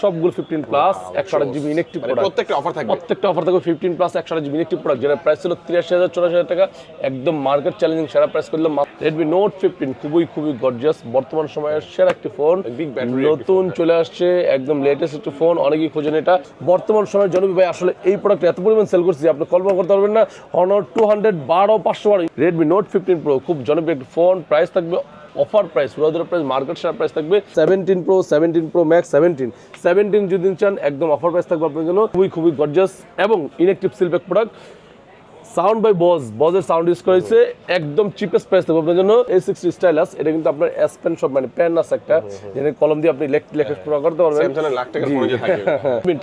সবগুলো 15 plus 128 GB inactive product. প্রত্যেকটা offer থাকবে 15 প্লাস 128 জিবি ইনঅ্যাক্টিভ প্রোডাক্ট, যেটা প্রাইস ছিল 83,000 84,000 টাকা, একদম মার্কেট চ্যালেঞ্জিং সেরা প্রাইস করলাম। Redmi Note 15 খুবই গর্জিয়াস, বর্তমান সময়ের সেরা একটি ফোন, নতুন চলে আসছে, একদম লেটেস্ট একটি ফোন, অনেকেই খোঁজেন এটা। বর্তমান সময়ের জনপ্রিয় ভাই, আসলে এই প্রোডাক্ট এত পরিমাণ সেল করছি আপনি কল্পনা করতে পারবেন না। Honor 200 512 Redmi Note 15 Pro খুব জনপ্রিয় একটি ফোন, প্রাইস থাকবে অফার প্রাইস, পুরো প্রাইস মার্কেট শেয়ার প্রাইস থাকবে 17 Pro Max 17 যদি চান একদম অফার প্রাইস থাকবে আপনার জন্য। খুবই গর্জিয়াস এবং inactive seal pack product, sound by বজের সাউন্ড ইউজ করেছে, একদম চিপেস্ট প্রাইস থাকবে আপনার জন্য। A60 স্টাইলাস, এটা কিন্তু আপনার এস পেন সব মানে পেন আছে একটা, যেটা কলম দিয়ে আপনি লেখা পুরো করতে পারবেন। লাখ টাকার ফোন যে থাকে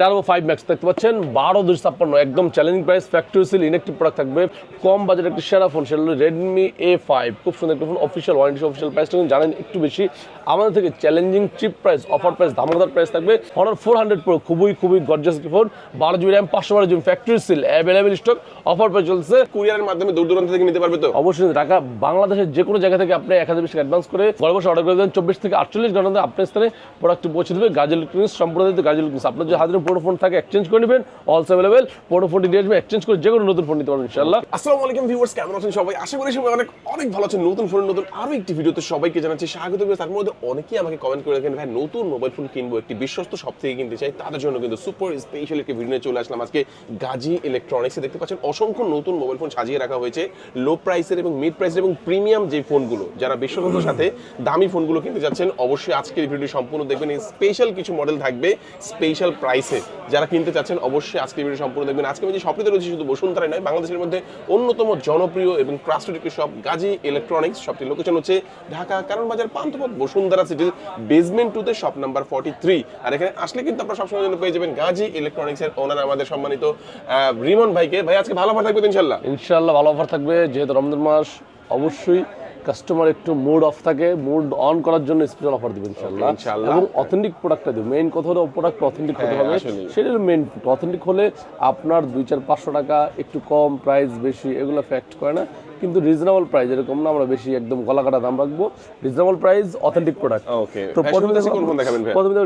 টার্বো 5 ম্যাক্স দেখতে পাচ্ছেন 12256, একদম challenging price, factory seal inactive product থাকবে, কম বাজেট একটা সেরা ফোন, সেটা হলো Redmi A5, খুব সুন্দর একটা ফোন। অফিশিয়াল ওয়ারেন্টি, অফিশিয়াল প্রাইসটা কিন্তু জানেন একটু বেশি, আমাদের থেকে challenging cheap price, offer price, ধামাকাদার প্রাইস থাকবে। Honor 400 Pro খুবই গর্জিয়াস একটা phone, 12 GB RAM 512 GB factory seal, available stock, offer price চলছে। কুরিয়ারের মাধ্যমে দূর দূরান্ত থেকে নিতে পারবে তো অবশ্যই। ঢাকা বাংলাদেশের যে কোনো জায়গা থেকে আপনি 1020 টাকা অ্যাডভান্স করে ঘরে বসে অর্ডার করে দেন, 24 থেকে 48 ঘন্টার মধ্যে আপনার স্থানে প্রোডাক্ট পৌঁছে দেবে। গাজী ইলেকট্রনিক্স, সম্পূর্ণ গাজী ইলেকট্রনিক্স। আপনার যদি হাতে পুরো ফোন থাকে এক্সচেঞ্জ করে নেবেন, অলসো অ্যাভেলেবল। পুরো ফোনটি দিয়ে আসবে, এক্সচেঞ্জ করে যে কোনো নতুন ফোন নিতে পারবেন ইনশাআল্লাহ। আসসালামু আলাইকুম ভিউয়ার্স, কেমন আছেন সবাই? আশা করি সবাই অনেক ভালো আছেন। নতুন ফোনের নতুন আরো একটি ভিডিওতে সবাইকে জানাচ্ছি স্বাগত। তার মধ্যে অনেকেই আমাকে কমেন্ট করে রাখেন, ভাই নতুন মোবাইল ফোন কিনবো, একটি বিশ্বস্ত শপ থেকে কিনতে চাই, তাদের জন্য কিন্তু সুপার স্পেশাল একটি ভিডিও নিয়ে চলে আসলাম আজকে গাজী ইলেকট্রনিক্সে। দেখতে পাচ্ছেন অসংখ্য নতুন মোবাইল ফোন সাজিয়ে রাখা হয়েছে, লো প্রাইসের এবং মিড প্রাইসের এবং প্রিমিয়াম যে ফোনগুলো, যারা বিশ্বস্ততার সাথে দামি ফোনগুলো কিনতে যাচ্ছেন, অবশ্যই আজকের ভিডিও সম্পূর্ণ দেখবেন। এই স্পেশাল কিছু মডেল থাকবে স্পেশাল প্রাইসে, যারা কিনতে চাচ্ছেন অবশ্যই আজকের ভিডিও সম্পূর্ণ দেখবেন। আজকে আমি যে শপটিতে রয়েছে শুধু বসুন্ধরাই নয়, বাংলাদেশের মধ্যে অন্যতম জনপ্রিয় এবং ট্রাস্টেড একটি শপ গাজী ইলেকট্রনিক্স। শপটির লোকেশন হচ্ছে ঢাকা কারণ বাজার পান্থপথ, বসুন্ধরা সিটির বেসমেন্ট 2 তে শপ নাম্বার 43। আর এখানে আসলে কিন্তু আপনারা সবসময় জন্য পেয়ে যাবেন গাজী ইলেকট্রনিক্সের ওনার আমাদের সম্মানিত রিমন ভাইকে। ভাই আজকে ভালো অফার থাকবে ইনশাআল্লাহ ভালো অফার থাকবে। যেহেতু রমজান মাস, অবশ্যই কাস্টমার একটু মুড অফ থাকে, মুড অন করার জন্য স্পেশাল অফার দিবেন ইনশাআল্লাহ। এবং অথেন্টিক প্রোডাক্টটা দিবেন। মেইন কথা হলো প্রোডাক্ট অথেন্টিক হতে হবে, সেটার মেইন। অথেন্টিক হলে আপনার 2-4-500 টাকা একটু কম, প্রাইস বেশি, এগুলো ফ্যাক্ট করে না, কিন্তু রিজনেবল প্রাইস, এরকম না আমরা বেশি একদম গলা কাটা দাম রাখবো, রিজনেবল প্রাইস, অথেন্টিক প্রোডাক্ট। তো প্রথমে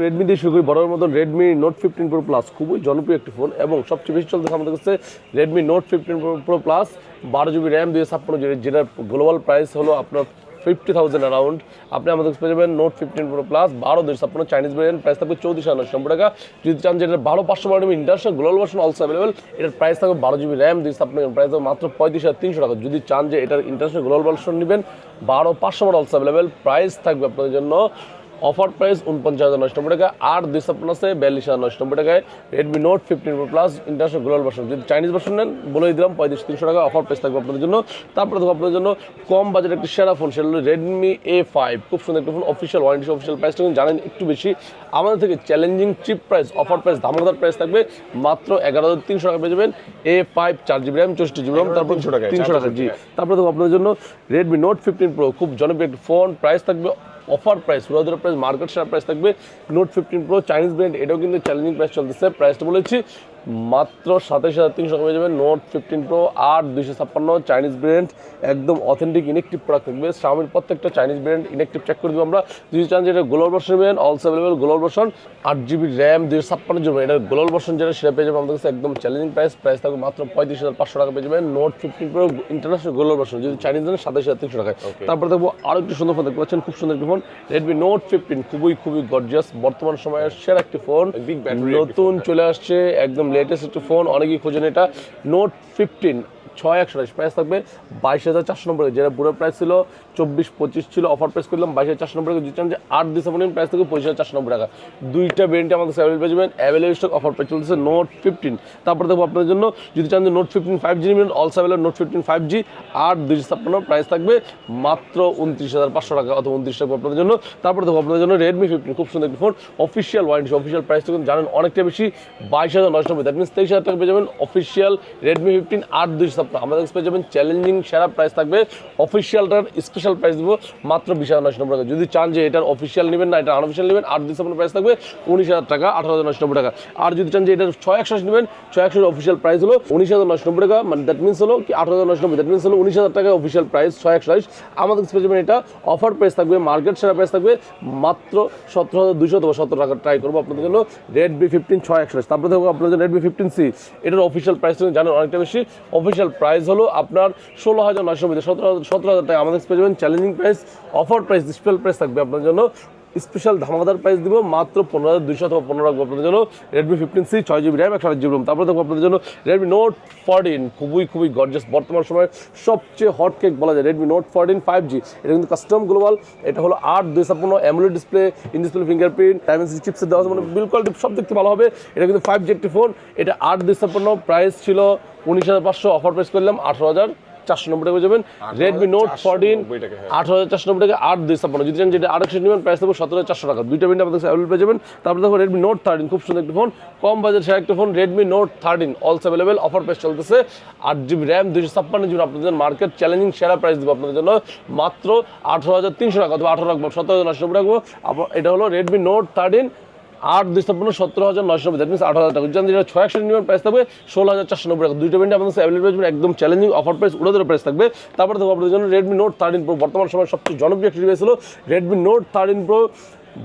রেডমি দিয়ে শুরু করি। বড়র মতন Redmi Note 15 Pro Plus খুবই জনপ্রিয় একটি ফোন এবং সবচেয়ে বেশি চলতেছে আমাদের কাছে Redmi Note 15 Pro Plus 12 GB RAM 256 GB, যেটার গ্লোবাল প্রাইস হলো আপনার 50,000 অ্যারাউন্ড। আপনি আমাদের কাছে পেয়ে যাবেন Note 15 Pro Plus 12 256 Chinese variant, price থাকবে 34,990 টাকা। যদি চান যে এটা 12 international global version also available, এটার প্রাইস থাকবে 12 জিবি RAM 256, প্রাইস থাকবে মাত্র 35,300 টাকা। যদি চান যে এটার ইন্টারন্যাশনাল গ্লোবাল ভার্সন নেবেন 12 অলসো অ্যাভেলেবল, প্রাইস থাকবে আপনাদের জন্য অফার প্রাইস 49,990 টাকা। আর 256 আছে 42,990 টাকায় Redmi Note 15 Pro Plus international global version. যদি চাইনিজ ভার্সন নেন বলে দিলাম 35,300 টাকা, অফার প্রাইস থাকবে আপনাদের জন্য। তারপরে দেখো আপনাদের জন্য কম বাজেট একটি সেরা ফোন, সেটা হলো Redmi A5, খুব সুন্দর একটা ফোন। অফিশিয়াল ওয়ারেন্টি, অফিশিয়াল প্রাইসটা কিন্তু জানেন একটু বেশি, আমাদের থেকে challenging cheap price, offer price, ধামাকাদার প্রাইস থাকবে মাত্র 11,300 টাকা পেয়ে যাবেন। A5 4 GB RAM 64 GB RAM, তারপর 300 টাকা। জি, তারপরে দেখো আপনাদের জন্য Redmi Note 15 Pro খুব জনপ্রিয় একটি ফোন, প্রাইস থাকবে অফার প্রাইস, পুরো প্রাইস মার্কেট শেয়ার প্রাইস থাকবে। Note 15 Pro চাইনিজ ব্র্যান্ড, এটাও কিন্তু চ্যালেঞ্জিং প্রাইস চলতেছে, প্রাইসটা বলেছি মাত্র 27,300 টাকা পেয়ে যাবেন Note 15 Pro 8/256 চাইনিজ ব্র্যান্ড, একদম অথেন্টিক ইনঅ্যাক্টিভ প্রোডাক্ট থাকবে। Xiaomi প্রত্যেকটা চাইনিজ ব্র্যান্ড ইনঅ্যাক্টিভ চেক করে দেবো আমরা। যদি চান যে এটা গ্লোবাল ভার্সন নেবেন also available, global version 8 GB RAM 256 GB, এটা গ্লোবাল ভার্সন যেটা সেটা পেয়ে যাবেন আমাদের কাছে একদম চ্যালেঞ্জিং প্রাইস থাকবে মাত্র 35,500 টাকা পেয়ে যাবেন Note 15 Pro international global version. যদি চাইনিজ নেন 27,300 টাকায়। তারপর দেখবো আরো একটি সুন্দর ফোন দেখতে পাচ্ছেন, খুব সুন্দর একটি ফোন Redmi Note 15 খুবই গর্জিয়াস, বর্তমান সময়ের সেরা একটি ফোন, নতুন চলে আসছে, একদম লেটেস্ট একটি ফোন, অনেকেই খোঁজেন এটা। Note 15 6/128, প্রাইস থাকবে 22,490 টাকা, যেটা পুরো প্রাইস ছিল 24-25 ছিল, অফার প্রাইস করলাম 22,490 টাকা। যদি চান যে 8 ডিসেম্বর প্রাইস থাকবে 25,490 টাকা। দুইটা ভেরিয়েন্টে আমাদের অ্যাভেলেবল পেয়ে যাবেন, অ্যাভেলেবল স্টক, অফার প্রাইস চলতেছে Note 15। তারপর দেখবো আপনাদের জন্য যদি চান যে Note 15 5G নেবেন also available, Note 15 5G 8/256, price থাকবে মাত্র 29,500 টাকা অথবা 29 টাকা আপনাদের জন্য। তারপর দেখবো আপনাদের জন্য Redmi 15 খুব সুন্দর একটি phone, official warranty, official price কিন্তু জানেন অনেকটা বেশি, 22,990, দ্যাট মিনস 23,000 টাকা পেয়ে যাবেন অফিসিয়াল Redmi 15 8/256 আপনার আমাদের কাছে পেয়ে যাবেন চ্যালেঞ্জিং সেরা প্রাইস থাকবে। অফিসিয়ালটার স্পেশাল প্রাইস দিব মাত্র 20,990 টাকা। যদি চান যে এটার অফিসিয়াল নেবেন না এটা আনঅফিসিয়াল নেবেন, 8 ডিসেম্বর প্রাইস থাকবে 19,000 টাকা, 18,990 টাকা। আর যদি চান যে এটার 6/1 নেবেন, 6/1 অফিসিয়াল প্রাইস হলো 19,990 টাকা, মানে দ্যাট মিনস হলো কি 18,990, দ্যাট মিনস হলো 19,000 টাকা অফিসিয়াল প্রাইস 6/1। আমাদের কাছে পেয়ে যাবেন এটা অফার প্রাইস থাকবে, মার্কেট সেরা প্রাইস থাকবে মাত্র 17,200 অথবা 17 টাকা। ট্রাই করবো আপনাদের জন্য Redmi 15 6/1। তারপরে দেখবো আপনাদের জন্য Redmi 15C, এটার অফিসিয়াল প্রাইস জানেন অনেকটা বেশি। অফিসিয়াল প্রাইস হলো আপনার 16,990, 17,000 টাকা। আমাদের কাছে পেয়ে যাবেন challenging price, offer price, special price থাকবে আপনার জন্য। স্পেশাল ধামাকাদার প্রাইস দিব মাত্র 15,200 অথবা 15 রাখবো আপনাদের জন্য। Redmi 15C 6GB RAM 128GB ROM। তারপরে দেখবো আপনাদের জন্য Redmi Note 14, খুবই গর্জিয়াস, বর্তমান সময়ের সবচেয়ে হট কেক বলা যায় Redmi Note 14 5G। এটা কিন্তু কাস্টম গ্লোবাল, এটা হলো 8/256 AMOLED display, in display fingerprint, Dimensity chipset দেওয়া আছে, মানে বিল কোয়ালিটি সব দেখতে ভালো হবে। এটা কিন্তু 5G একটি ফোন, এটা 8/256, প্রাইস ছিল 19,500, অফার প্রাইস করলাম 18,490 টাকা যাবেন। Redmi Note 14 18,490 টাকা, 8/256। যদি চান যেটা 8 নেবেন প্রাইস থাকবে 17,400 টাকা। দুইটা ব্র্যান্ড আমাদের কাছে অ্যাভেলেবল পেয়ে যাবেন। তারপরে দেখো Redmi Note 13, খুব সুন্দর একটা ফোন, কম বাজেট সেরা একটা phone Redmi Note 13 also available, offer price চলতেছে 8GB RAM 256GB। আপনাদের মার্কেট চ্যালেঞ্জিং সেরা প্রাইস দিব আপনাদের জন্য মাত্র 18,300 টাকা অথবা 18 রাখবো, 17,990 রাখবো। এটা হলো Redmi Note 13 8/256, 17,990, দ্যাট মিনস 18,000 টাকা। যদি যেটা 6/1 নেবেন প্রাইস থাকবে 16,490 টাকা। দুইটা ব্র্যান্ড আমাদের অ্যাভেলেবল পেয়ে যাবেন, একদম চ্যালেঞ্জিং অফার প্রাইস, উড়াধুরা প্রাইস থাকবে। তারপরে দেখো আপনাদের জন্য Redmi Note 13 Pro, বর্তমান সময়ের সবচেয়ে জনপ্রিয় একটি ডিভাইস হলো Redmi Note 13 Pro,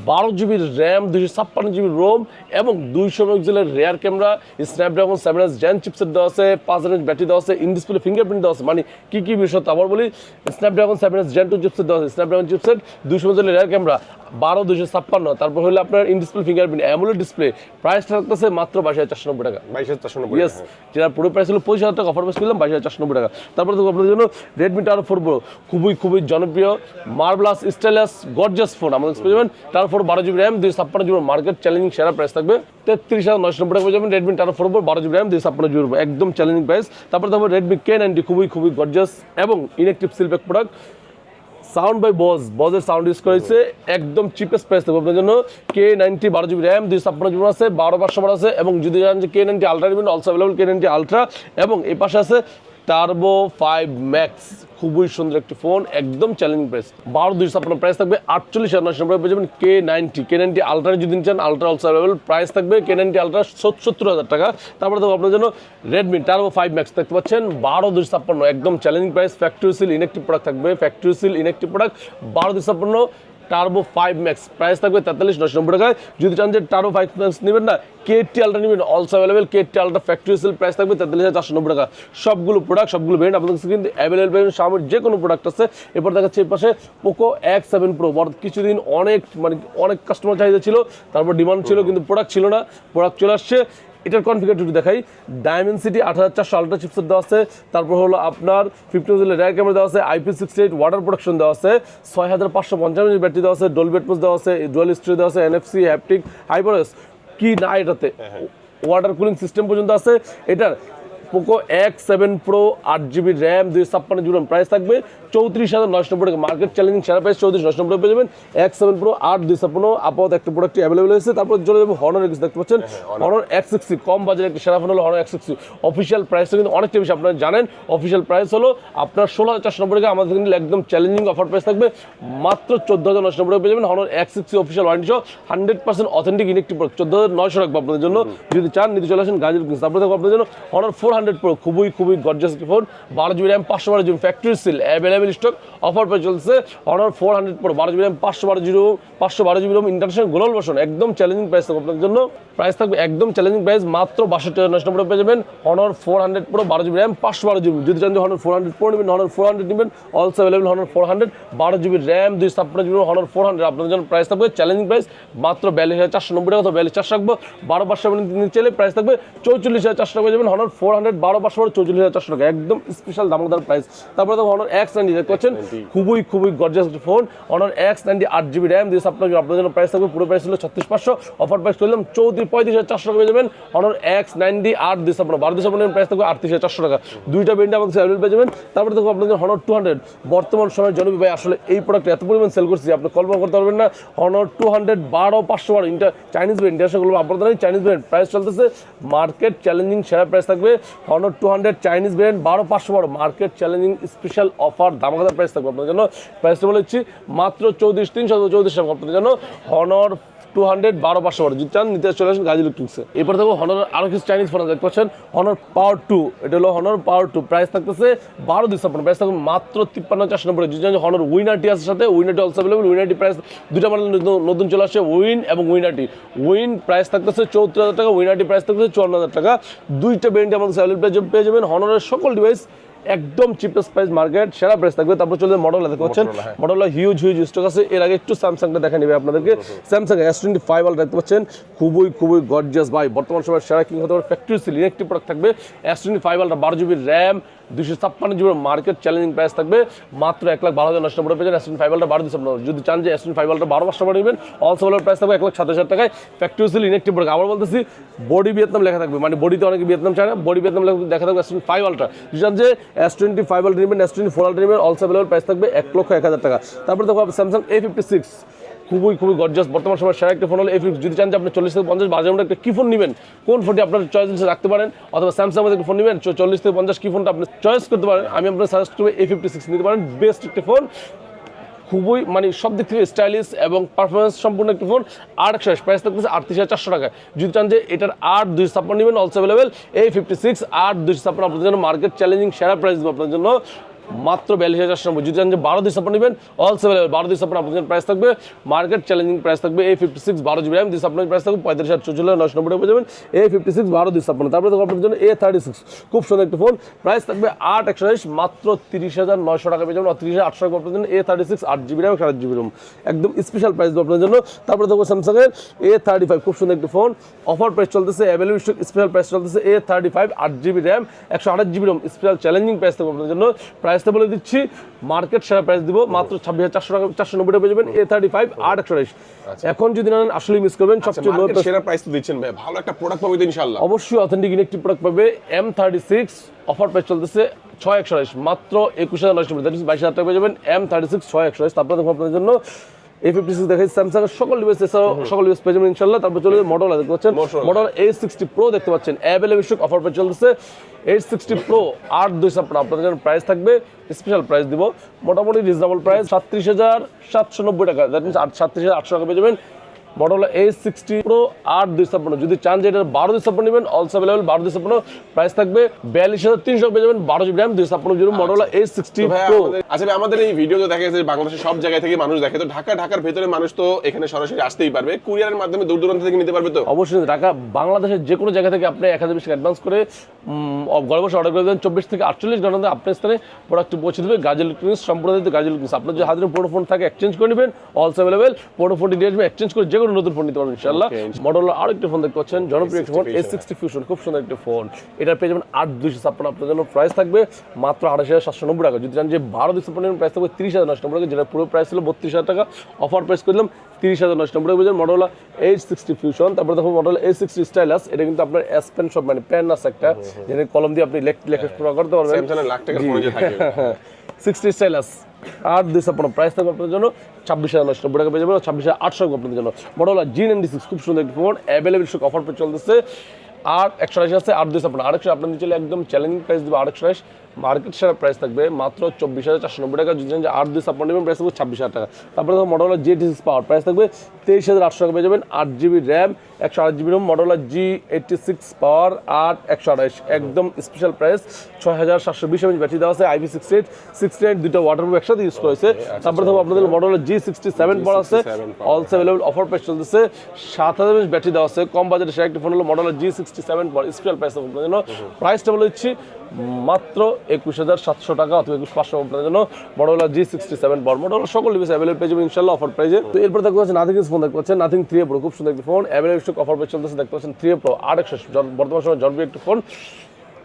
12GB RAM 256GB ROM এবং 200 মেগাপিক্সেলের rare camera, Snapdragon 7S Gen chipset দেওয়া আছে, 5000 ব্যাটারি দেওয়া আছে, ইন ডিসপ্লে ফিঙ্গারপ্রিন্ট দেওয়া আছে। মানে কি বিষয় আবার বলি, স্ন্যাপড্রাগন 7S Gen 2 চিপসেট দেওয়া আছে, স্ন্যাপড্রাগন চিপসেট, 200 মেগাপিক্সেলের রেয়ার ক্যামেরা, 12/256। তারপর হলো আপনার in display fingerprint, AMOLED display, প্রাইসটা থাকতেছে মাত্র 22,490 টাকা। 22,490, ইয়েস, যেটা পুরো প্রাইস হলো 25,000 টাকা, অফার প্রাইস করলাম 22,490 টাকা। তারপরে দেখো আপনাদের জন্য Redmi Taro 4 Pro, খুবই জনপ্রিয়, মার্ভেলাস, স্টাইলাস, গর্জিয়াস ফোন। আমাদের পেয়ে যাবেন Taro 4 12GB RAM 256GB, market challenging সেরা প্রাইস থাকবে 33,990 টাকা পেয়ে যাবেন Redmi Taro 4 Pro 12GB RAM 256GB, একদম চ্যালেঞ্জিং প্রাইস। তারপরে দেখো Redmi K90, খুবই গর্জিয়াস এবং inactive seal pack product, sound by বজের সাউন্ড ইউজ করেছে, একদম চিপেস্ট প্রাইস থাকবে আপনার জন্য। K90 12GB RAM 256GB আছে, 12/500 আছে। এবং যদি জানেন যে K90 আলট্রা নেবেন, অলসো অ্যাভেলেবল K90 আলট্রা। এবং এই পাশে আছে Turbo 5 Max, খুবই সুন্দর একটি ফোন, একদম চ্যালেঞ্জিং প্রাইস 12,256 প্রাইস থাকবে 48,990 পেয়ে যাবেন K90 আলট্রা। যদি চান আলট্রা অলসো অ্যাভেলেবল, প্রাইস থাকবে K90 আলট্রা 70,000 টাকা। তারপরে দেখো আপনার জন্য Redmi Turbo 5 Max দেখতে পাচ্ছেন 12,256, একদম challenging price. Factory seal inactive product থাকবে, factory seal inactive product 12,256, Turbo 5 Max, price থাকবে 43,990 টাকায়। যদি চান যে Turbo 5 Max নেবেন না, KT আলট্রা নেবেন, also available KT ultra factory sale, price থাকবে 43,490 টাকা। সবগুলো প্রোডাক্ট, সবগুলো ব্র্যান্ড আপনাদের কাছে কিন্তু অ্যাভেলেবল পাবেন। Xiaomi যে কোনো প্রোডাক্ট আছে। এরপর দেখাচ্ছে এই পাশে Poco X7 Pro, কিছুদিন অনেক কাস্টমার চাহিদা ছিল, তারপর ডিমান্ড ছিল কিন্তু প্রোডাক্ট ছিল না, প্রোডাক্ট চলে আসছে। এটার কনফিগারেটর দেখাই, Dimensity 8400 আলট্রা চিপসেট দেওয়া আছে। তারপর হলো আপনার 50 মেগাপিক্সেলের রেয়ার ক্যামেরা দেওয়া আছে, IP68 ওয়াটার প্রোটেকশন দেওয়া আছে, 6550 ব্যাটারি দেওয়া আছে, ডলবি অ্যাটমস দেওয়া আছে, ডুয়াল স্টোরেজ দেওয়া আছে, NFC হ্যাপটিক হাইপারএস কি না, এটাতে ওয়াটার কুলিং সিস্টেম পর্যন্ত আছে। এটার Poco X7 Pro 8GB RAM 256GB, price থাকবে 34,990 টাকা, মার্কেট চ্যালেঞ্জিং সেরা প্রাইস 34,990 টাকা পেয়ে যাবেন X7 Pro 8/256। আপাতত একটা প্রোডাক্ট অ্যাভেলেবল হয়েছে। তারপর চলে যাবো Honor X, দেখতে পাচ্ছেন Honor X60, কম বাজারে একটা সেরা ফোন হলো Honor X60। অফিসিয়াল প্রাইসটা কিন্তু অনেকটা বেশি, আপনারা জানেন অফিসিয়াল প্রাইস হলো আপনার 16,490 টাকা। আমাদের কিন্তু একদম চ্যালেঞ্জিং অফার প্রাইস থাকবে মাত্র 14,990 টাকা পেয়ে যাবেন Honor X60 অফিসিয়াল ওয়ারেন্টি সহ 100% অথেন্টিক ইনঅ্যাক্টিভ প্রোডাক্ট, 14,900 রাখবো আপনাদের জন্য। যদি চান নিতে চলে আসেন গাজীপুর কিংস। তারপরে দেখো আপনাদের জন্য Honor 400 Pro, খুবই গর্জিয়াস একটি phone, 12GB RAM 512GB factory seal, available stock, offer price চলছে Honor 400 Pro 12GB RAM 512GB ROM, international global version, একদম চ্যালেঞ্জিং প্রাইস থাকবে আপনাদের জন্য। প্রাইস থাকবে একদম চ্যালেঞ্জিং প্রাইস মাত্র 62,990 টাকা পেয়ে যাবেন Honor 400 Pro 12GB RAM 512GB। যদি চান যে Honor 400 Pro নেবেন, Honor 400 নেবেন, also available Honor 400 12GB RAM 256GB Honor 400। আপনাদের জন্য প্রাইস থাকবে চ্যালেঞ্জিং প্রাইস মাত্র 42,490 টাকা অথবা 42,400 রাখবো। 12/500 নিতে চাইলে প্রাইস থাকবে 44,400 টাকা পেয়ে যাবেন Honor 400 12/500 44,400 টাকা, একদম স্পেশাল দামদার প্রাইস। তারপরে দেখো Honor X90 দেখতে পাচ্ছেন, খুবই গর্জিয়াস একটা phone Honor X90 8GB RAM 256GB। আপনাদের জন্য প্রাইস থাকবে, পুরো প্রাইস ছিল 36,500, অফার প্রাইস করলাম 35,400 টাকা পেয়ে যাবেন Honor X90 8/256 12/256 প্রাইস থাকবে 38,400 টাকা। দুইটা ব্র্যান্ডে আমাদের অ্যাভেলেবল পেয়ে যাবেন। তারপরে দেখো আপনাদের Honor 200, বর্তমান সময়ের জনপ্রিয় ভাই, আসলে এই প্রোডাক্ট এত পরিমাণ সেল করছি আপনি কল্পনা করতে পারবেন না। Honor 200 12/500 Chinese brand, international global আপনাদের চাইনিজ ব্র্যান্ড, প্রাইস চলতেছে মার্কেট চ্যালেঞ্জিং সেরা প্রাইস থাকবে Honor 200 Chinese brand 12512 market challenging special offer ধামাকাদার প্রাইস থাকবে আপনাদের জন্য। প্রাইসটা বলেছি মাত্র 34,334 টাকা আপনাদের জন্য। হনর 200 12512 যদি চান নিতে চলে আসেন গাজী ইলেকট্রনিক্সে। এরপর দেখো হনর আরো কিছু চাইনিজ ফোন দেখতে পাচ্ছেন, হনর পাওয়ার 2, এটা হলো হনর পাওয়ার 2, প্রাইস থাকতেছে 12,256, প্রাইস থাকবে মাত্র 53,490। যদি চান হনর উইনারটি আছে সাথে, উইনারটি অলসো अवेलेबल। উইনারটি প্রাইস দুটো মডেল নতুন চলে আসছে, উইন এবং উইনারটি। উইন প্রাইস থাকতেছে 74,000 টাকা, উইনারটি প্রাইস থাকতেছে 54,000 টাকা। দুইটা ব্র্যান্ডে আমাদের অ্যাভেলেবল পেয়ে যাবেন। হনরের সকল ডিভাইস একদম চিপেস্ট প্রাইস, মার্কেট সেরা প্রাইস থাকবে। তারপর চলে মডেল দেখতে পাচ্ছেন, মডেল হিউজ স্টক আছে। এর আগে একটু স্যামসাংটা দেখা নেবে আপনাদেরকে। স্যামসাং S25 আলট্রা দেখতে পাচ্ছেন, খুবই গর্জিয়াস ভাই, বর্তমান সময় সেরা কিং হতে পারে। ফ্যাক্টরি সিল ইলেকট্রিক প্রোডাক্ট থাকবে। S25 ultra 12 GB RAM 256 GB market challenging price থাকবে মাত্র 1,12,990 পেয়ে যাবেন। S25 ultra 12,256। যদি চান যে S25 আলট্রা 12,500 নেবেন, অলসো আলাদা প্রাইস থাকবে 1,27,000 টাকায়। Factory seal electric product. আবার বলতেছি বডি ভিয়েতনাম লেখা থাকবে, মানে বডিতে অনেকে ভিয়েতনাম চায় না, বডি ভিয়েতনাম লেখা থাকবে S25 আলট্রা। যদি চান যে S25 আলট্রা নেবেন, S24 আলট্রা নেবেন, অলসো अवेलेबल প্রাইস থাকবে 1,01,000 টাকা। তারপরে দেখো স্যামসাং A56, খুবই গর্জিয়াস বর্তমান সময় সেরা একটা ফোন হলো A56। যদি চান যে আপনি 40 থেকে 50 বাজেটের মধ্যে একটা কি ফোন নেবেন, কোন ফোনটি আপনার চয়েস রাখতে পারেন, অথবা স্যামসাং মধ্যে একটা ফোন নেবেন 40 থেকে 50 কি ফোনটা আপনি চয়েস করতে পারেন, আমি আপনার সাজেস্ট করব A56 নিতে পারেন। বেস্ট একটা ফোন, খুবই মানে সব দিক থেকে স্টাইলিশ এবং পারফরমেন্স সম্পূর্ণ একটি ফোন। 8/128 প্রাইস থাকতেছে 38,400 টাকায়। যদি চান যে এটার 8/256 নেবেন, অলসো अवेलेबल A56 8/256 আপনাদের জন্য মার্কেট চ্যালেঞ্জিং সেরা প্রাইস দেবো আপনাদের জন্য মাত্র 42,490। যদি চান যে 12/256 নেবেন, অলসো अवेलेबल 12/256 আপনাদের জন্য প্রাইস থাকবে মার্কেট চ্যালেঞ্জিং প্রাইস থাকবে। A56 12 GB র্যাম 256 প্রাইস থাকবে 35,990 টাকা পেয়ে যাবেন। A56 12/256। তারপরে দেখো আপনাদের জন্য A36, খুব সুন্দর একটা ফোন, প্রাইস থাকবে 8/128 মাত্র 30,900 টাকা পেয়ে যাবেন, 30,800 টাকা আপনাদের জন্য। A36 8 GB RAM 8 GB RAM একদম স্পেশাল প্রাইস দেবো আপনাদের জন্য। তারপরে দেখো স্যামসাং এর A35, খুব সুন্দর একটা ফোন, অফার প্রাইস চলতেছে, অ্যাভেলেবল স্পেশাল প্রাইস চলতেছে। A35 8 GB RAM 128 GB RAM special challenging price দেবো আপনাদের জন্য। প্রাইসটা বলে দিচ্ছি মার্কেট সেরা প্রাইস দিব মাত্র 26,400 টাকা 490 টাকা পেয়ে যাবেন। A35 8/128। এখন যদি না আসলে মিস করবেন, সবচেয়ে লো সেরা প্রাইস তো দিচ্ছেন ভাই, ভালো একটা প্রোডাক্ট পাবে তো ইনশাআল্লাহ। অবশ্যই অথেন্টিক ইলেকট্রিক প্রোডাক্ট পাবে। M36 অফার প্রাইস চলতেছে 6/128 মাত্র 21,990 টাকা 22,000 টাকা পেয়ে যাবেন। M36 6/128। তারপরে দেখো আপনাদের জন্য A56 দেখাই, স্যামসাং এর সকল ডিভাইস সকল ডিভাইস পেয়ে যাবেন ইনশাআল্লাহ। তারপর চলে মডেল দেখতে পাচ্ছেন, মডেল A60 Pro দেখতে পাচ্ছেন, অ্যাভেলেবল স্টক, অফার প্রাইস চলতেছে। A60 Pro 8/256 আপনাদের জন্য প্রাইস থাকবে, স্পেশাল প্রাইস দিব মোটামুটি রিজনেবল প্রাইস 37,790 টাকা, দ্যাট মিন্স 37,800 টাকা পেয়ে যাবেন। Model A60 Pro 8/256। যদি চান যে এটা 12/256 নেবেন, অলসো अवेलेबल 12/256 প্রাইস থাকবে 42,300 পেয়ে যাবেন। 12 GB RAM 256 GB model A60 Pro। আচ্ছা ভাই, আমাদের এই ভিডিওতে দেখা যাচ্ছে বাংলাদেশের সব জায়গা থেকে মানুষ দেখে, তো ঢাকার ভেতরে মানুষ তো এখানে সরাসরি আসতেই পারবে, কুরিয়ারের মাধ্যমে দূর দূরান্ত থেকে নিতে পারবে তো? অবশ্যই ঢাকা বাংলাদেশের যে কোনো জায়গা থেকে আপনি 1020 টাকা অ্যাডভান্স করে ঘরে বসে অর্ডার করে দেন, 24 থেকে 48 ঘন্টার মধ্যে আপনার স্থানে প্রোডাক্ট পৌঁছে দেবে গাজী ইলেকট্রনিক্স, সম্প্রদায়িত গাজী ইলেকট্রনিক্স। আপনার যে হাতে পুরো ফোন থাকে এক্সচেঞ্জ করে নেবেন, অলসো अवेलेबल পুরো ফোনটি দিয়ে আসবে, এক্সচেঞ্জ করে যে কোনো নতুন ফোন নিতে পারবেন ইনশাআল্লাহ। মডেল আরেকটা ফোন দেখতে পাচ্ছেন, জনপ্রিয় একটা ফোন A60 Fusion, খুব সুন্দর একটা ফোন, এটা পেয়ে যাবেন 8/256 আপনাদের জন্য প্রাইস থাকবে মাত্র 28,790 টাকা। যদি চান যে 12/256 প্রাইস থাকবে 30,990 টাকা, যেটা পুরো প্রাইস ছিল 32,000 টাকা, অফার প্রাইস করলাম 30,990 টাকা পেয়ে যাবেন। Model A60 Fusion। তারপরে দেখো মডেল A60 Stylus, এটা কিন্তু আপনার S পেন সব মানে পেন আছে একটা, যেটা কলম দিয়ে আপনি লেখা করতে পারবেন। স্যামসাং এর লাখ টাকার ফোন যে থাকে 60 Stylus 8/256 প্রাইস থাকবে আপনাদের জন্য 26,990 টাকা পেয়ে যাবেন, 26,800 টাকা আপনাদের জন্য। মডেল G96, খুব সুন্দর একটা ফোন, অ্যাভেলেবল স্টক, অফার পেয়ে চলতেছে। 8/128 আছে 8/256, 8/128 আপনাদের চলে একদম চ্যালেঞ্জিং প্রাইস দেবো 8/128, মার্কেট সেরা প্রাইস থাকবে মাত্র 24,490 টাকা। যদি চান যে 8/256 নেবেন, প্রাইস থাকবে 26,000 টাকা। তারপরে দেখো মডেল G86 পাওয়ার, প্রাইস থাকবে 23,800 টাকা পেয়ে যাবেন, 8 GB RAM 108 GB ROM. Model G86 power 8/128 একদম স্পেশাল প্রাইস 6,720 mAh ব্যাটারি দেওয়া আছে, IP68 69 দুটো ওয়াটারপ্রুফ একসাথে ইউজ করেছে। তারপরে দেখো আপনাদের মডেল G67 পাওয়ার আছে, অলসো अवेलेबल অফার প্রাইস চলতেছে, 7,000 mAh ব্যাটারি দেওয়া আছে, কম বাজেটে সেরা একটা ফোন হলো মডেল G67 পাওয়ার, স্পেশাল প্রাইস আপনাদের জন্য। প্রাইসটা বলে দিচ্ছি মাত্র 21,700 টাকা অথবা 21,500 আপনাদের জন্য। মডেল G67 পাওয়ার, মডেল সকল ডিভাইস অ্যাভেলেবল পেয়ে যাবেন ইনশাআল্লাহ অফার প্রাইসে। তো এরপর দেখতে পাচ্ছেন নাথিং ফোন দেখতে পাচ্ছেন, নাথিং 3 Pro, খুব সুন্দর একটা phone, available stock, offer price চলতেছে। দেখতে পাচ্ছেন 3 Pro 8/128 বর্তমান সময় জনপ্রিয় একটা phone,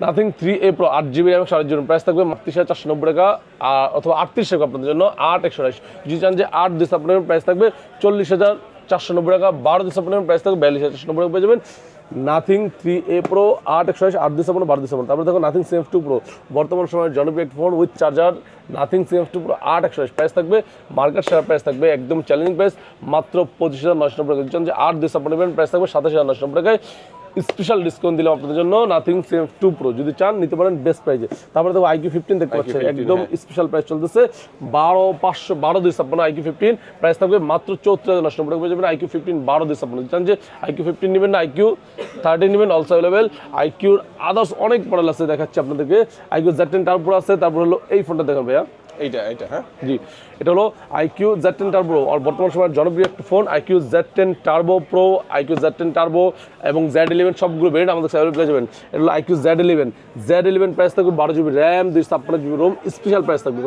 nothing 3 Pro 8 GB RAM 8 GB price থাকবে 30,490 টাকা অথবা 38 টাকা আপনাদের জন্য 8/128। যদি চান যে 8/256 প্রাইস থাকবে 40,490 টাকা, 12/256 প্রাইস থাকবে 42,490 টাকা পেয়ে যাবেন। Nothing 3 Pro 8/128 8/256 12/256। তারপরে দেখো নাথিং CF2 Pro, বর্তমান সময়ের জনপ্রিয় একটা phone with charger, nothing CF2 Pro 8/128 price থাকবে মার্কেট সেরা প্রাইস থাকবে একদম চ্যালেঞ্জিং প্রাইস মাত্র 25,990 টাকা। যদি চান যে 8/256 প্রাইস থাকবে 27,990 টাকায়। স্পেশাল ডিসকাউন্ট দিলাম আপনাদের জন্য নাথিং সেভ 2 প্রো যদি চান নিতে পারেন বেস্ট প্রাইসে। তারপরে দেখো IQ 15 দেখতে পাচ্ছেন একদম স্পেশাল প্রাইস চলতেছে 12,256 IQ 15 প্রাইস থাকবে মাত্র 34,990 টাকা পেয়ে যাবেন IQ 15 12,256 যদি চান যে IQ 15 নেবেন না IQ 13 নেবেন অলসো अवेलेबल IQ আদার্স অনেক মডেল আছে দেখাচ্ছি আপনাদেরকে IQ Z10 টার্বো আছে তারপর হলো এই ফোনটা দেখেন ভাইয়া এইটা হ্যাঁ জি এটা হলো IQ Z10 টার্বো আর বর্তমান সময়ের জনপ্রিয় একটা phone IQ Z10 turbo pro IQ Z10 turbo এবং Z11 সবগুলো ভেরিয়েন্ট আমাদের কাছে অ্যাভেলেবল পেয়ে যাবেন। এটা হলো IQ Z11 প্রাইস থাকবে 12GB RAM 256GB Rome special price থাকবে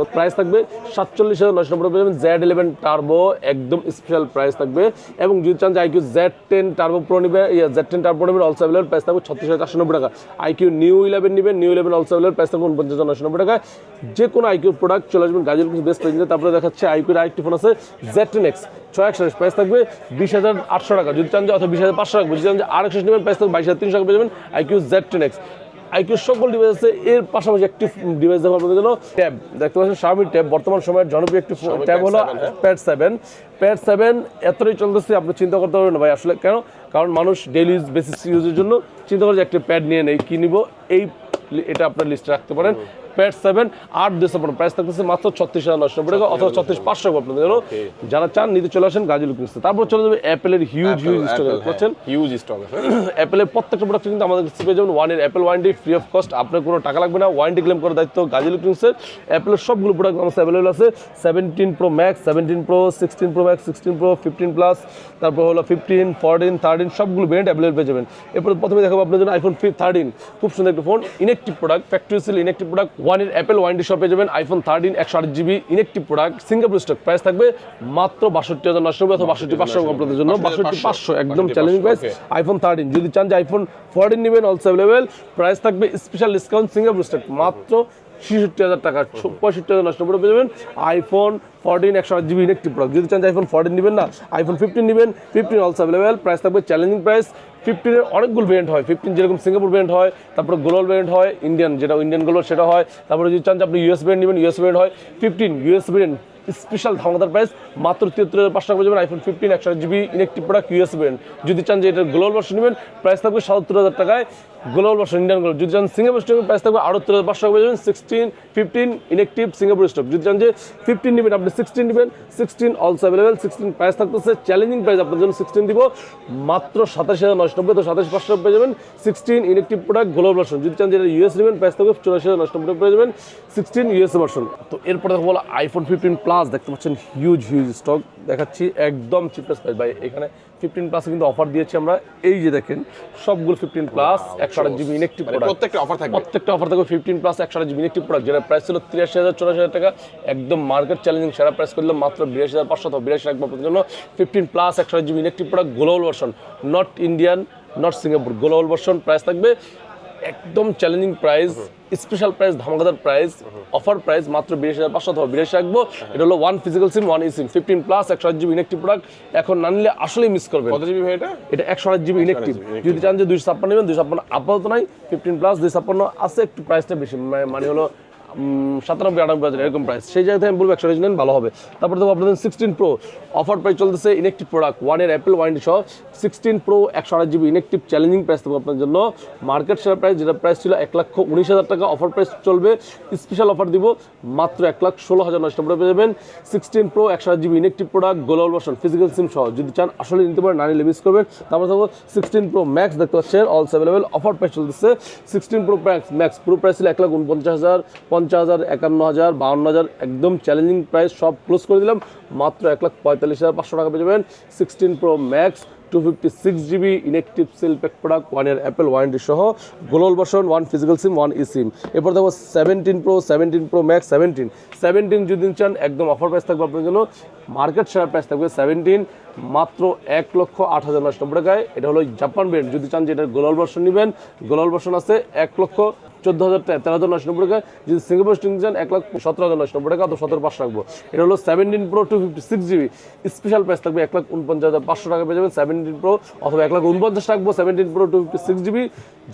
47,990 পেয়ে যাবেন Z11 টার্বো একদম স্পেশাল প্রাইস থাকবে। এবং যদি চান যে IQ Z10 টার্বো প্রো নেবেন Z10 টার্বো নেবেন অলসো অ্যাভেলেবল প্রাইস থাকবে 36,490 টাকা। IQ New 11 নেবেন New 11 অলসো অ্যাভেলেবল প্রাইস থাকবে 49,990 টাকা। যে কোনো IQ প্রোডাক্ট চলে আসবেন গাজীপুর কিছু বেস্ট প্রাইসে। তারপরে দেখাচ্ছে IQ এর আরেকটি ফোন আছে Z10X 6 প্রাইস থাকবে 20,800 টাকা যদি চান যে অথবা 20,500 টাকা যদি চান যে আর একশো নেবেন প্রাইস থাকবে 22,300 টাকা পেয়ে যাবেন IQ Z10X। IQ সকল ডিভাইস আছে এর পাশাপাশি একটি ডিভাইস দেখো আপনাদের জন্য ট্যাব দেখতে পাচ্ছেন Xiaomi ট্যাব বর্তমান সময়ের জনপ্রিয় একটি ট্যাব হলো Pad 7 এতটাই চলতেছে আপনি চিন্তা করতে পারবেন না ভাই আসলে কেন কারণ মানুষ ডেইলি বেসিস ইউজের জন্য চিন্তা করে যে একটা প্যাড নিয়ে নেই কি নিব এটা আপনার লিস্টে রাখতে পারেন Pad 7 8,256 প্রাইস থাকতেছে মাত্র 36,990 টাকা অথবা 36,500 টাকা আপনাদের জন্য যারা চান নিতে চলে আসেন গাজীপুর কিনতে। তারপর চলে যাবে অ্যাপেলের হিউজ স্টক পাচ্ছেন হিউজ স্টক আছে অ্যাপেলের প্রত্যেকটা প্রোডাক্ট কিন্তু আমাদের কাছে পেয়ে যাবেন 1 এর Apple warranty free of cost আপনার কোনো টাকা লাগবে না ওয়ারেন্টি ক্লেম করার দায়িত্ব গাজীপুর কিনতে। অ্যাপেলের সবগুলো প্রোডাক্ট আমাদের কাছে অ্যাভেলেবল আছে 17 Pro Max 17 Pro 16 Pro Max 16 Pro 15 plus তারপর হলো 15 14 13 সবগুলো ভেরিয়েন্ট অ্যাভেলেবল পেয়ে যাবেন। এরপর প্রথমে দেখাবো আপনাদের জন্য iPhone 13 খুব সুন্দর একটা phone inactive product factory seal inactive product 1 এর অ্যাপেল ওয়ারেন্টি শপে যাবেন iPhone 13 128GB inactive product Singapore stock price থাকবে মাত্র 62,990 অথবা 62,500 আপনাদের জন্য 62,500 একদম চ্যালেঞ্জিং প্রাইস iPhone 13 যদি চান যে iPhone 14 নেবেন অলসো अवेलेबल প্রাইস থাকবে স্পেশাল ডিসকাউন্ট সিঙ্গাপুর স্টক মাত্র 66,000 টাকা 65,990 পেয়ে যাবেন iPhone 14 128GB ইনঅ্যাক্টিভ প্রোডাক্ট যদি চান যে iPhone 14 নেবেন না iPhone 15 নেবেন 15 অলসো अवेलेबल প্রাইস থাকবে চ্যালেঞ্জিং প্রাইস 15 এর অনেকগুলো ভেরিয়েন্ট হয় 15 যেরকম সিঙ্গাপুর ভেরিয়েন্ট হয় তারপর গ্লোবাল ভেরিয়েন্ট হয় ইন্ডিয়ান যেটা ইন্ডিয়ান গ্লোবাল সেটা হয় তারপরে যদি চান যে আপনি US ভেরিয়েন্ট নেবেন US ভেরিয়েন্ট হয় 15 US ভেরিয়েন্ট স্পেশাল ধামাকাদার প্রাইস মাত্র 73,500 টাকা পেয়ে যাবেন iPhone 15 128GB inactive product US variant যদি চান যে এটা গ্লোবাল ভার্সন নেবেন প্রাইস থাকবে 77,000 টাকায় গ্লোবাল ভার্সন ইন্ডিয়ান গ্লোবাল যদি চান সিঙ্গাপুর স্টক প্রাইস থাকবে 78,500 টাকা পেয়ে যাবেন 15 ইনঅ্যাক্টিভ সিঙ্গাপুর স্টক যদি চান যে 15 নেবেন আপনি 16 নেবেন 16 অলসো अवेलेबल 16 প্রাইস থাকতেছে চ্যালেঞ্জিং প্রাইস আপনাদের জন্য 16 দিব মাত্র 27,990 তো 27,500 পেয়ে যাবেন 16 ইনঅ্যাক্টিভ প্রোডাক্ট গ্লোবাল ভার্সন যদি চান যে এটা US নেবেন প্রাইস থাকবে 84,990 পেয়ে যাবেন 16 US ভার্সন। তো এরপর দেখো বলো iPhone 15 প্লাস দেখতে পাচ্ছেন হিউজ স্টক দেখাচ্ছি একদম চিপেস্ট প্রাইস ভাই এখানে 15 প্লাসে কিন্তু অফার দিয়েছি আমরা এই যে দেখেন সবগুলো 15 প্লাস 128GB ইনঅ্যাক্টিভ প্রোডাক্ট প্রত্যেকটা অফার থাকবে 15 প্লাস 128GB ইনঅ্যাক্টিভ প্রোডাক্ট যেটা প্রাইস ছিল 83,000 84,000 টাকা একদম মার্কেট চ্যালেঞ্জিং সেরা প্রাইস করলাম মাত্র 82,500 অথবা 82 রাখবো আপনাদের জন্য 15 plus 128GB inactive product global version not Indian not Singapore global version price থাকবে একদম চ্যালেঞ্জিং প্রাইস স্পেশাল প্রাইস ধামাকাদার প্রাইস অফার প্রাইস মাত্র 82,500 অথবা 82 রাখবো এটা হলো 1 physical SIM 1 eSIM 15 plus 128GB inactive product এখন না নিলে আসলেই মিস করবেন। কত জিবি ভাই এটা 128GB ইনঅ্যাক্টিভ যদি চান যে 256 নেবেন 256 আপাতত নাই 15 প্লাস 256 আছে একটু প্রাইসটা বেশি মানে হলো 97-98 এরকম প্রাইস সেই জায়গাতে আমি বলবো 128 নেন ভালো হবে। তারপর দেখো আপনাদের 16 Pro অফার প্রাইস চলতেছে ইনঅ্যাক্টিভ প্রোডাক্ট 1 এর অ্যাপেল ওয়ারেন্টি সহ 16 Pro 128GB inactive challenging price থাকবে আপনার জন্য মার্কেট সেরা প্রাইস যেটা প্রাইস ছিল 1,19,000 টাকা অফার প্রাইস চলবে স্পেশাল অফার দিব মাত্র 1,16,990 পেয়ে যাবেন 16 Pro 128GB inactive product global version physical সিম সহ যদি চান আসলে নিতে পারেন না নিলে মিস করবেন। তারপর দেখো 16 Pro Max দেখতে পাচ্ছেন অলসো अवेलेबल অফার প্রাইস চলতেছে 16 Pro Max পুরো প্রাইস ছিল 1,49,000 50,000 51,000 52,000 একদম চ্যালেঞ্জিং প্রাইস সব ক্লোজ করে দিলাম মাত্র 1,45,500 টাকা পেয়ে যাবেন 16 Pro Max 256GB inactive sell pack product 1 এর অ্যাপেল ওয়ারেন্টি সহ global version 1 physical SIM 1 eSIM। এরপর দেখো 17 Pro Max 17 যদি চান একদম অফার প্রাইস থাকবে আপনার জন্য মার্কেট সেরা প্রাইস থাকবে 17 মাত্র 1,08,990 টাকায় এটা হলো জাপান ব্র্যান্ড যদি চান যে এটা গ্লোবাল ভার্সন নেবেন গ্লোবাল ভার্সন আছে 1,00,000 14,990 টাকা। যদি সিঙ্গাপুর স্টিং চান 1,17,990 টাকা অথবা 17,500 রাখবো। এটা হলো 17 Pro 256GB, স্পেশাল প্রাইস থাকবে 1,49,500 টাকা পেয়ে যাবেন 17 Pro, অথবা 1,49,000 রাখবো 17 Pro 256GB।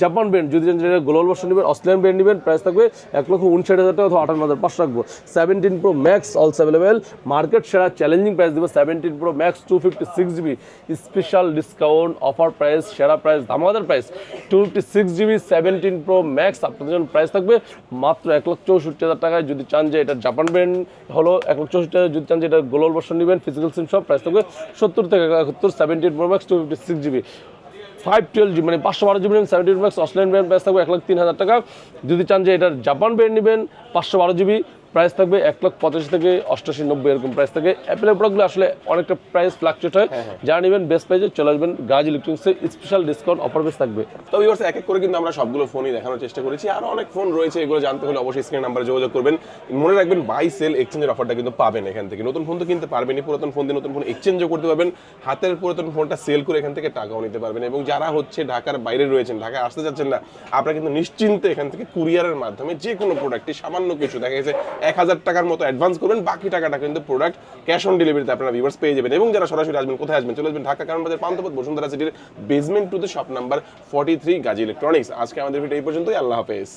জাপান ব্র্যান্ড যদি গ্লোবাল ভার্সন নেবেন, অস্ট্রেলিয়ান ব্র্যান্ড নেবেন, প্রাইস থাকবে 1,59,000 টাকা অথবা 58,500 রাখবো। 17 Pro Max also available, market সেরা চ্যালেঞ্জিং প্রাইস দেবো 17 Pro Max 256GB, special discount offer price, সেরা প্রাইস, ধামাকাদার প্রাইস 256GB 17 Pro Max আপনাদের জন্য প্রাইস থাকবে মাত্র 1,64,000 টাকায়। যদি চান যে এটা জাপান ব্র্যান্ড হলো 1,64,000, যদি চান যে এটা গ্লোবাল ভার্সন নেবেন ফিজিক্যাল সিম সব, প্রাইস থাকবে 70 থেকে 71। 17 Pro Max 256GB 512GB মানে 512GB 17 Max Australian brand, price থাকবে 1,03,000 টাকা। যদি চান যে এটার জাপান ব্র্যান্ড নেবেন 512GB, প্রাইস থাকবে 1,85,000 থেকে 88,90 এরকম প্রাইস থাকে। অ্যাপেলের প্রোডাক্টগুলো আসলে অনেকটা প্রাইস ফ্লাকচুয়েট হয়, যারা নেবেন বেস্ট প্রাইসে চলে আসবেন গাজ ইলেকট্রনিক্সে, স্পেশাল ডিসকাউন্ট অফার বেস থাকবে। তো ভিউয়ার্স, এক এক করে কিন্তু আমরা সবগুলো ফোনই দেখানোর চেষ্টা করেছি, আর অনেক ফোন রয়েছে, এগুলো জানতে হলে অবশ্যই স্ক্রিন নাম্বারে যোগাযোগ করবেন। মনে রাখবেন বাই সেল এক্সচেঞ্জের অফারটা কিন্তু পাবেন এখান থেকে। নতুন ফোন তো কিনতে পারবেনই, পুরাতন ফোন দিয়ে নতুন ফোন এক্সচেঞ্জও করতে পারবেন, হাতের পুরাতন ফোনটা সেল করে এখান থেকে টাকাও নিতে পারবেন। এবং যারা হচ্ছে ঢাকার বাইরে রয়েছেন, ঢাকায় আসতে যাচ্ছেন না, আপনারা কিন্তু নিশ্চিন্তে এখান থেকে কুরিয়ারের মাধ্যমে যে কোনো প্রোডাক্টটি সামান্য কিছু দেখা গেছে 1,000 টাকার মতো অ্যাডভান্স করবেন, বাকি টাকাটা কিন্তু প্রোডাক্ট ক্যাশ অন ডেলিভারিতে আপনারা ভিউয়ার্স পেয়ে যাবেন। এবং যারা সরাসরি আসবেন, কোথায় আসবেন? চলে আসবেন ঢাকা কারণ বাজার পান্থপথ বসুন্ধরা সিটির বেসমেন্ট 2 তে শপ নাম্বার 43 গাজী ইলেকট্রনিক্স। আজকে আমাদের ভিডিও এই পর্যন্তই, আল্লাহ হাফেজ।